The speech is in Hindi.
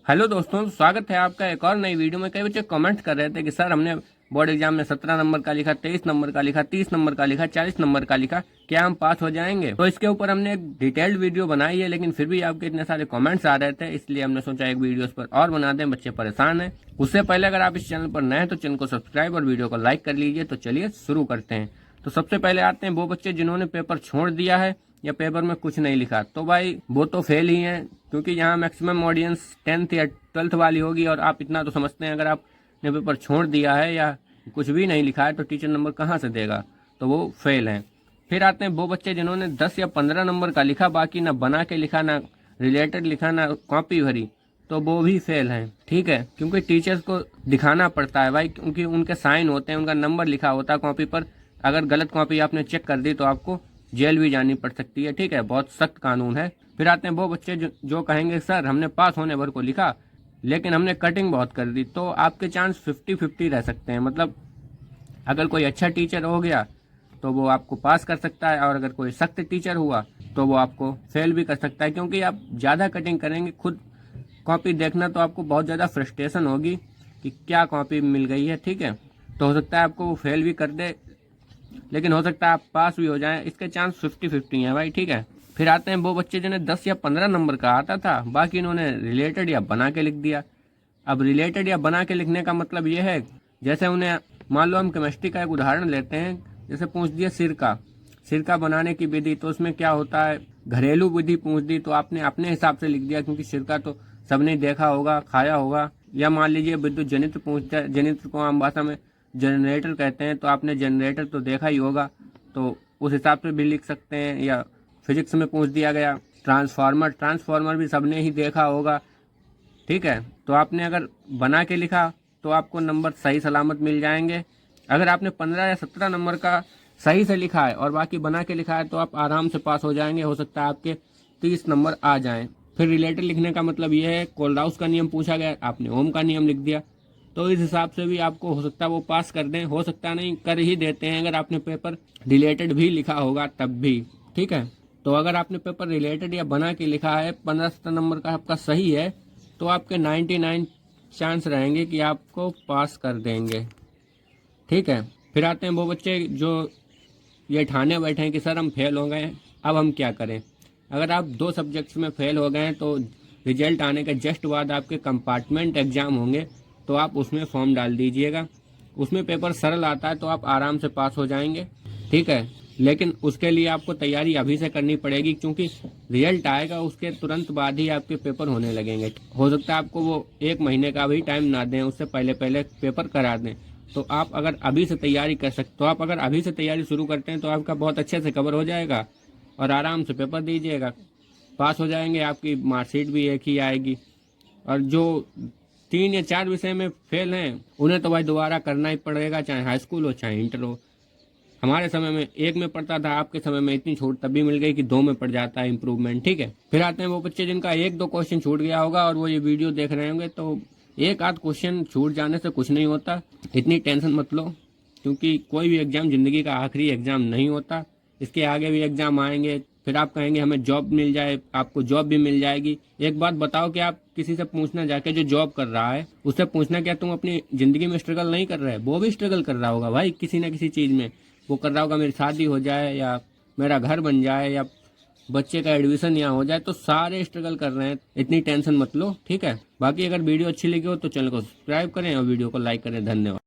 हेलो दोस्तों, स्वागत है आपका एक और नई वीडियो में। कई बच्चे कमेंट कर रहे थे कि सर हमने बोर्ड एग्जाम में 17 नंबर का लिखा, 23 नंबर का लिखा, 30 नंबर का लिखा, 40 नंबर का लिखा, क्या हम पास हो जाएंगे? तो इसके ऊपर हमने एक डिटेल्ड वीडियो बनाई है, लेकिन फिर भी आपके इतने सारे कमेंट्स आ रहे थे, इसलिए हमने सोचा एक वीडियो इस पर और बना दें, बच्चे परेशान है। उससे पहले अगर आप इस चैनल पर नए हैं तो चैनल को सब्सक्राइब और वीडियो को लाइक कर लीजिए। तो चलिए शुरू करते हैं। तो सबसे पहले आते हैं वो बच्चे जिन्होंने पेपर छोड़ दिया है या पेपर में कुछ नहीं लिखा। तो भाई वो तो फेल ही हैं, क्योंकि यहाँ मैक्सिमम ऑडियंस 10th या 12th वाली होगी, और आप इतना तो समझते हैं अगर आपने पेपर छोड़ दिया है या कुछ भी नहीं लिखा है तो टीचर नंबर कहाँ से देगा, तो वो फेल हैं। फिर आते हैं वो बच्चे जिन्होंने 10 या 15 नंबर का लिखा, बाकी ना बना के लिखा, ना रिलेटेड लिखा, ना कॉपी भरी, तो वो भी फेल हैं। ठीक है, क्योंकि टीचर्स को दिखाना पड़ता है भाई, क्योंकि उनके साइन होते हैं, उनका नंबर लिखा होता है कॉपी पर। अगर गलत कॉपी आपने चेक कर दी तो आपको जेल भी जानी पड़ सकती है। ठीक है, बहुत सख्त कानून है। फिर आते हैं वो बच्चे जो कहेंगे सर हमने पास होने भर को लिखा लेकिन हमने कटिंग बहुत कर दी, तो आपके चांस 50-50 रह सकते हैं। मतलब अगर कोई अच्छा टीचर हो गया तो वो आपको पास कर सकता है, और अगर कोई सख्त टीचर हुआ तो वो आपको फेल भी कर सकता है, क्योंकि आप ज़्यादा कटिंग करेंगे। खुद कॉपी देखना तो आपको बहुत ज़्यादा फ्रस्ट्रेशन होगी कि क्या कॉपी मिल गई है। ठीक है, तो हो सकता है आपको वो फेल भी कर दे, लेकिन हो सकता है आप पास भी हो जाएं। इसके चांस 50-50 है भाई। ठीक है, फिर आते हैं वो बच्चे जिन्हें 10 या 15 नंबर का आता था, बाकी इन्होंने रिलेटेड या बना के लिख दिया। अब रिलेटेड या बना के लिखने का मतलब ये है, जैसे उन्हें मान लो हम केमिस्ट्री का एक उदाहरण लेते हैं, जैसे पूछ दिया सिरका बनाने की विधि, तो उसमें क्या होता है, घरेलू विधि पूछ दी तो आपने अपने हिसाब से लिख दिया, क्योंकि सिरका तो सबने देखा होगा, खाया होगा। या मान लीजिए विद्युत जनित्र पूछता है, जनित्र को आम भाषा में जनरेटर कहते हैं, तो आपने जनरेटर तो देखा ही होगा, तो उस हिसाब से भी लिख सकते हैं। या फिजिक्स में पूछ दिया गया ट्रांसफार्मर भी सबने ही देखा होगा। ठीक है, तो आपने अगर बना के लिखा तो आपको नंबर सही सलामत मिल जाएंगे। अगर आपने 15 या 17 नंबर का सही से लिखा है और बाकी बना के लिखा है तो आप आराम से पास हो जाएंगे। हो सकता है आपके 30 नंबर आ जाएं। फिर रिलेटेड लिखने का मतलब ये है, कोलराउस का नियम पूछा गया, आपने ओम का नियम लिख दिया, तो इस हिसाब से भी आपको हो सकता है वो पास कर दें, हो सकता नहीं कर ही देते हैं अगर आपने पेपर रिलेटेड भी लिखा होगा तब भी। ठीक है, तो अगर आपने पेपर रिलेटेड या बना के लिखा है, 15-17 नंबर का आपका सही है, तो आपके 99 चांस रहेंगे कि आपको पास कर देंगे। ठीक है, फिर आते हैं वो बच्चे जो ये ठाने बैठे हैं कि सर हम फेल हो गए, अब हम क्या करें। अगर आप 2 सब्जेक्ट्स में फेल हो गए हैं तो रिजल्ट आने के जस्ट बाद आपके कंपार्टमेंट एग्जाम होंगे, तो आप उसमें फॉर्म डाल दीजिएगा। उसमें पेपर सरल आता है तो आप आराम से पास हो जाएंगे। ठीक है, लेकिन उसके लिए आपको तैयारी अभी से करनी पड़ेगी, क्योंकि रिजल्ट आएगा उसके तुरंत बाद ही आपके पेपर होने लगेंगे। हो सकता है आपको वो 1 महीने का भी टाइम ना दें, उससे पहले पहले पेपर करा दें। तो आप अगर अभी से तैयारी कर सकते, तो आप अगर अभी से तैयारी शुरू करते हैं तो आपका बहुत अच्छे से कवर हो जाएगा और आराम से पेपर दीजिएगा, पास हो जाएंगे। आपकी मार्कशीट भी एक ही आएगी। और जो 3 या 4 विषय में फेल हैं उन्हें तो भाई दोबारा करना ही पड़ेगा, चाहे हाई स्कूल हो चाहे इंटर हो। हमारे समय में 1 में पढ़ता था, आपके समय में इतनी छूट तभी मिल गई कि 2 में पड़ जाता है इम्प्रूवमेंट। ठीक है, फिर आते हैं वो बच्चे जिनका 1-2 क्वेश्चन छूट गया होगा और वो ये वीडियो देख रहे होंगे। तो 1-आध क्वेश्चन छूट जाने से कुछ नहीं होता, इतनी टेंशन मत लो, क्योंकि कोई भी एग्जाम जिंदगी का आखिरी एग्जाम नहीं होता। इसके आगे भी एग्जाम आएंगे। फिर आप कहेंगे हमें जॉब मिल जाए, आपको जॉब भी मिल जाएगी। एक बात बताओ कि आप किसी से पूछना जाके जो जॉब कर रहा है, उससे पूछना क्या तुम अपनी जिंदगी में स्ट्रगल नहीं कर रहे? वो भी स्ट्रगल कर रहा होगा भाई, किसी न किसी चीज़ में। वो कर रहा होगा मेरी शादी हो जाए, या मेरा घर बन जाए, या बच्चे का एडमिशन यहाँ हो जाए, तो सारे स्ट्रगल कर रहे हैं। इतनी टेंशन मत लो। ठीक है, बाकी अगर वीडियो अच्छी लगी हो तो चैनल को सब्सक्राइब करें और वीडियो को लाइक करें। धन्यवाद।